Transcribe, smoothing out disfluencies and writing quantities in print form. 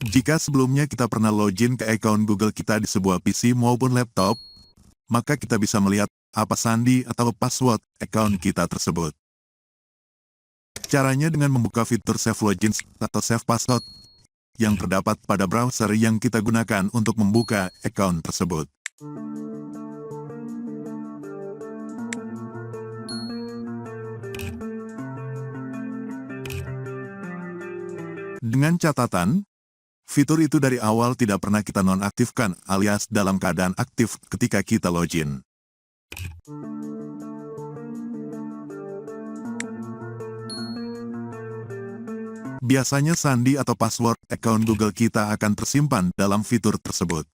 Jika sebelumnya kita pernah login ke akun Google kita di sebuah PC maupun laptop, maka kita bisa melihat apa sandi atau password akun kita tersebut. Caranya dengan membuka fitur Save Login atau Save Password yang terdapat pada browser yang kita gunakan untuk membuka akun tersebut. Dengan catatan, fitur itu dari awal tidak pernah kita nonaktifkan alias dalam keadaan aktif ketika kita login. Biasanya sandi atau password akun Google kita akan tersimpan dalam fitur tersebut.